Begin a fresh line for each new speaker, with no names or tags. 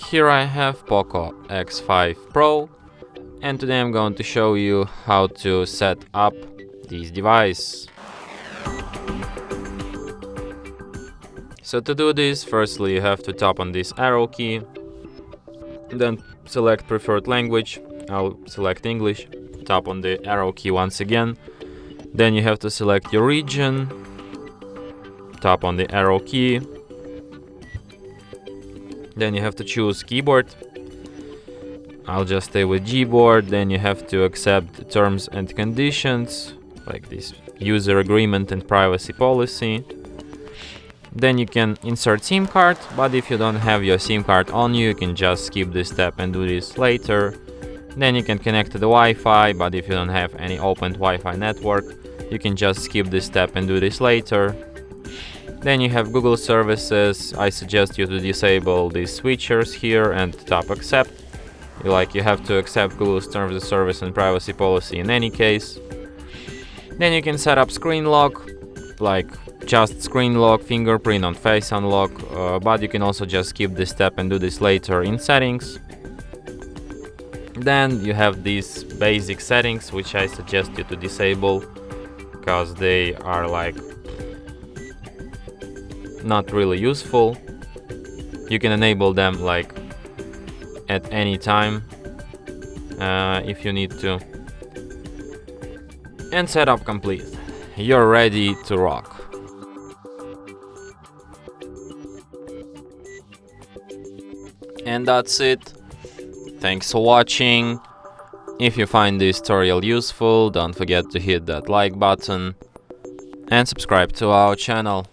Here I have POCO X5 Pro, and today I'm going to show you how to set up this device. So to do this, firstly you have to tap on this arrow key, then select preferred language. I'll select English. Tap on the arrow key once again. Then you have to select your region. Tap on the arrow key. Then you have to choose keyboard. I'll just stay with Gboard. Then you have to accept terms and conditions, like this user agreement and privacy policy. Then you can insert SIM card, but if you don't have your SIM card on you can just skip this step and do this later. Then you can connect to the Wi-Fi, but if you don't have any opened Wi-Fi network, you can just skip this step and do this later. Then you have Google services. I suggest you to disable these switchers here and tap accept. You have to accept Google's terms of service and privacy policy in any case. Then you can set up screen lock, like just screen lock, fingerprint on face unlock, but you can also just skip this step and do this later in settings. Then you have these basic settings, which I suggest you to disable because they are not really useful. You can enable them at any time if you need to. And setup complete. You're ready to rock. And that's it. Thanks for watching. If you find this tutorial useful, don't forget to hit that like button and subscribe to our channel.